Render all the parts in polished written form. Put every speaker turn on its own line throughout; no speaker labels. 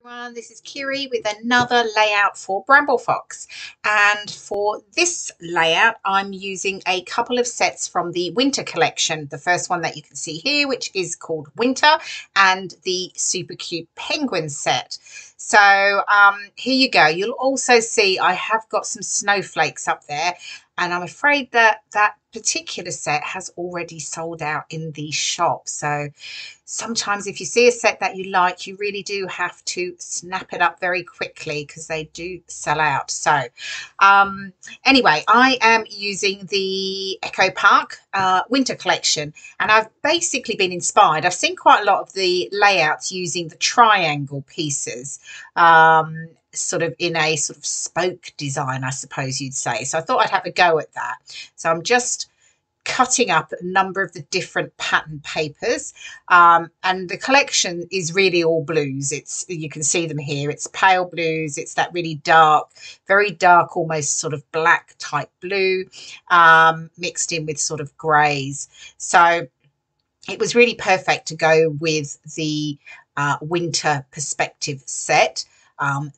Everyone, this is Kirei with another layout for Bramble Fox, and for this layout I'm using a couple of sets from the winter collection. The first one that you can see here, which is called Winter, and the super cute penguin set. So here you go. You'll also see I have got some snowflakes up there, and I'm afraid that that particular set has already sold out in the shop. So sometimes if you see a set that you like, you really do have to snap it up very quickly because they do sell out. So anyway, I am using the Echo Park winter collection, and I've basically been inspired. I've seen quite a lot of the layouts using the triangle pieces, sort of in a sort of spoke design, I suppose you'd say. So I thought I'd have a go at that. So I'm just cutting up a number of the different pattern papers, and the collection is really all blues. You can see them here. It's pale blues, it's that really dark, very dark, almost sort of black type blue, mixed in with sort of grays. So it was really perfect to go with the winter perspective set,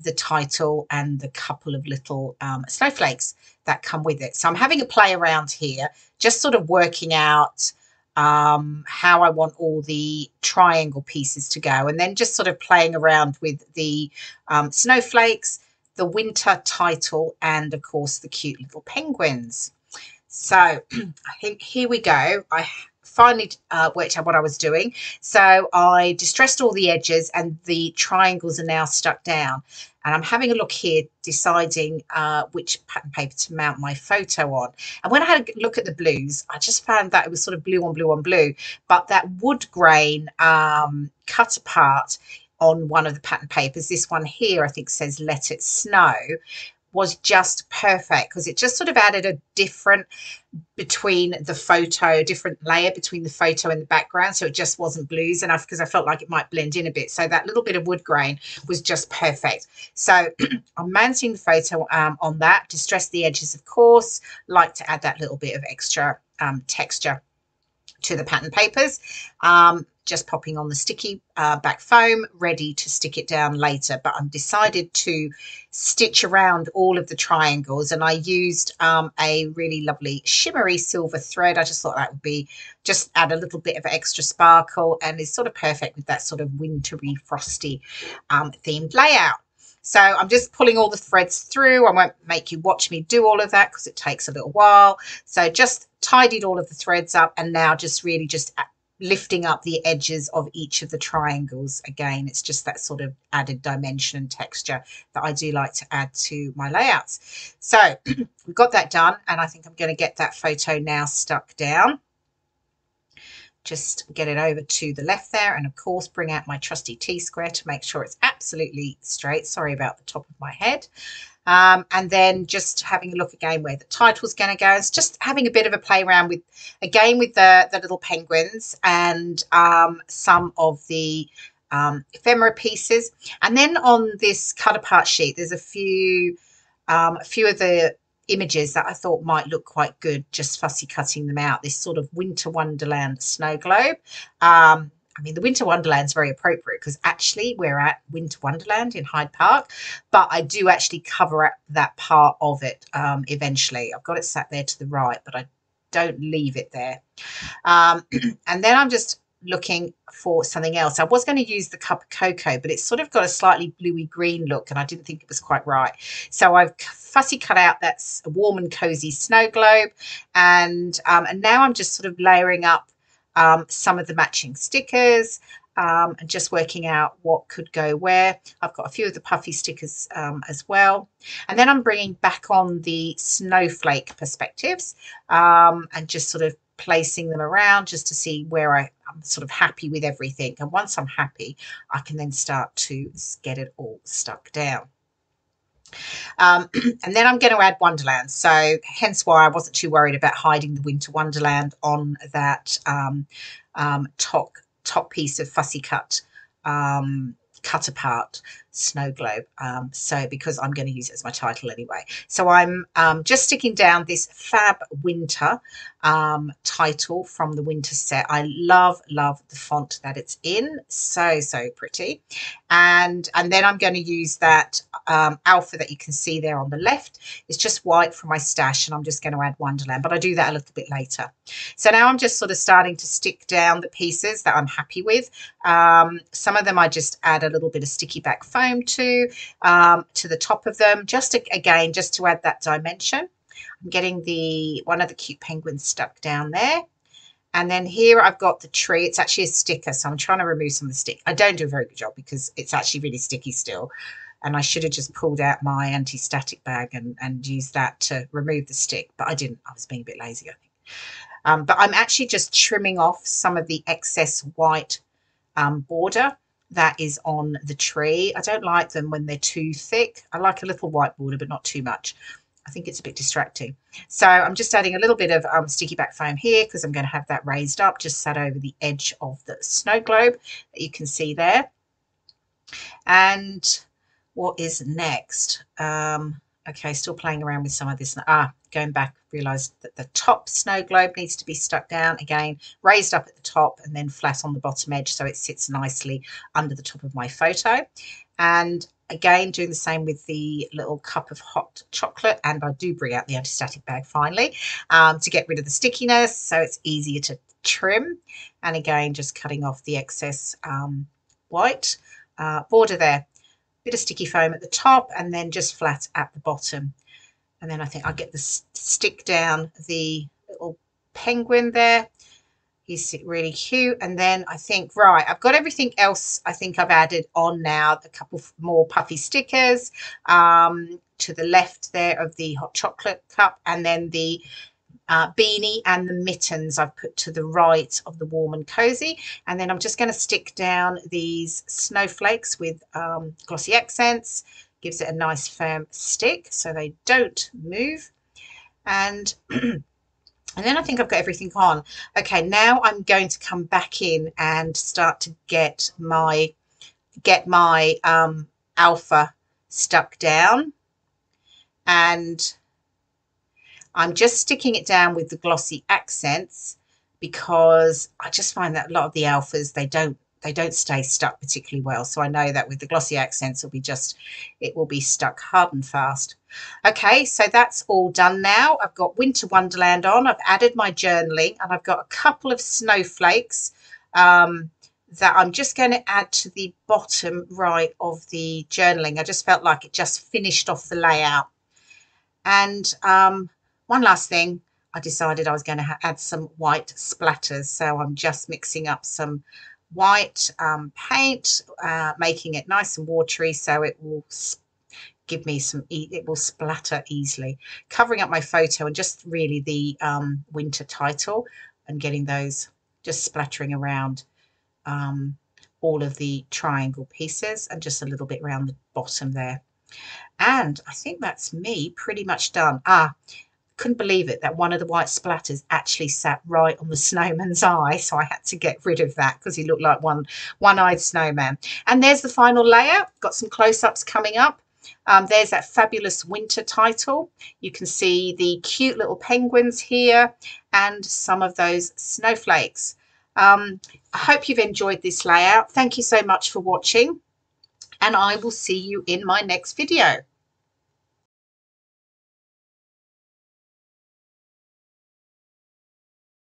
the title and the couple of little snowflakes that come with it. So I'm having a play around here, just sort of working out how I want all the triangle pieces to go, and then just sort of playing around with the snowflakes, the winter title, and of course the cute little penguins. So I think here we go. I finally worked out what I was doing. So I distressed all the edges and the triangles are now stuck down. And I'm having a look here, deciding which pattern paper to mount my photo on. And when I had a look at the blues, I just found that it was sort of blue on blue on blue, but that wood grain cut apart on one of the pattern papers, this one here I think says Let It Snow, was just perfect because it just sort of added a different between the photo, different layer between the photo and the background, so it just wasn't blues enough because I felt like it might blend in a bit. So that little bit of wood grain was just perfect. So I'm mounting the photo on that, distress the edges of course, like to add that little bit of extra texture to the pattern papers. Just popping on the sticky back foam, ready to stick it down later. But I'm decided to stitch around all of the triangles, and I used a really lovely shimmery silver thread. I just thought that would be, just add a little bit of extra sparkle, and is sort of perfect with that sort of wintry, frosty themed layout. So I'm just pulling all the threads through. I won't make you watch me do all of that because it takes a little while. So just tidied all of the threads up, and now just really just lifting up the edges of each of the triangles. Again, it's just that sort of added dimension and texture that I do like to add to my layouts. So we've got that done, and I think I'm going to get that photo now stuck down. Just get it over to the left there, and of course bring out my trusty T-square to make sure it's absolutely straight. Sorry about the top of my head. And then just having a look again where the title's going to go. It's just having a bit of a play around with, again, with the little penguins and some of the ephemera pieces. And then on this cut apart sheet, there's a few of the images that I thought might look quite good, just fussy cutting them out. This sort of Winter Wonderland snow globe. I mean, the Winter Wonderland is very appropriate because actually we're at Winter Wonderland in Hyde Park, but I do actually cover up that part of it eventually. I've got it sat there to the right, but I don't leave it there. And then I'm just looking for something else. I was going to use the cup of cocoa, but it's sort of got a slightly bluey green look, and I didn't think it was quite right. So I've fussy cut out that warm and cozy snow globe, and now I'm just sort of layering up some of the matching stickers, and just working out what could go where. I've got a few of the puffy stickers as well. And then I'm bringing back on the snowflake perspectives, and just sort of placing them around just to see where I'm sort of happy with everything. And once I'm happy, I can then start to get it all stuck down. And then I'm going to add Wonderland, so hence why I wasn't too worried about hiding the Winter Wonderland on that top piece of fussy cut cut apart. snow globe. So because I'm going to use it as my title anyway. So I'm just sticking down this Fab Winter title from the winter set. I love the font that it's in. So pretty. And then I'm going to use that alpha that you can see there on the left. It's just white from my stash, and I'm just going to add Wonderland, but I do that a little bit later. So now I'm just sort of starting to stick down the pieces that I'm happy with. Some of them I just add a little bit of sticky back foam to the top of them, just again, just to add that dimension. I'm getting one of the cute penguins stuck down there. And then here I've got the tree. It's actually a sticker, so I'm trying to remove some of the stick. I don't do a very good job because it's actually really sticky still. And I should have just pulled out my anti-static bag and used that to remove the stick, but I didn't. I was being a bit lazy, I think. But I'm actually just trimming off some of the excess white border that is on the tree. I don't like them when they're too thick. I like a little white border, but not too much. I think it's a bit distracting. So I'm just adding a little bit of sticky back foam here because I'm going to have that raised up, just sat over the edge of the snow globe that you can see there. And what is next? Okay, still playing around with some of this. Going back, realised that the top snow globe needs to be stuck down again, raised up at the top and then flat on the bottom edge so it sits nicely under the top of my photo. And again, doing the same with the little cup of hot chocolate, and I do bring out the anti-static bag finally to get rid of the stickiness so it's easier to trim. And again, just cutting off the excess white border there. Bit of sticky foam at the top and then just flat at the bottom. And then I think I'll get the stick down the little penguin there. He's really cute. And then I think, right, I've got everything else I think I've added on now. A couple more puffy stickers to the left there of the hot chocolate cup, and then the beanie and the mittens I've put to the right of the warm and cozy. And then I'm just going to stick down these snowflakes with glossy accents. Gives it a nice firm stick so they don't move. And and then I think I've got everything on. Okay, now I'm going to come back in and start to get my alpha stuck down. And I'm just sticking it down with the glossy accents because I just find that a lot of the alphas, they don't stay stuck particularly well. So I know that with the glossy accents, it will be stuck hard and fast. Okay, so that's all done now. I've got Winter Wonderland on. I've added my journaling, and I've got a couple of snowflakes that I'm just going to add to the bottom right of the journaling. I just felt like it just finished off the layout. And one last thing, I decided I was going to add some white splatters. So I'm just mixing up some white paint, making it nice and watery so it will give me it will splatter easily. Covering up my photo and just really the winter title and getting those just splattering around all of the triangle pieces and just a little bit around the bottom there. And I think that's me pretty much done. Couldn't believe it that one of the white splatters actually sat right on the snowman's eye, so I had to get rid of that because he looked like one-eyed snowman. And there's the final layout. Got some close-ups coming up. There's that fabulous winter title. You can see the cute little penguins here and some of those snowflakes. I hope you've enjoyed this layout. Thank you so much for watching, and I will see you in my next video.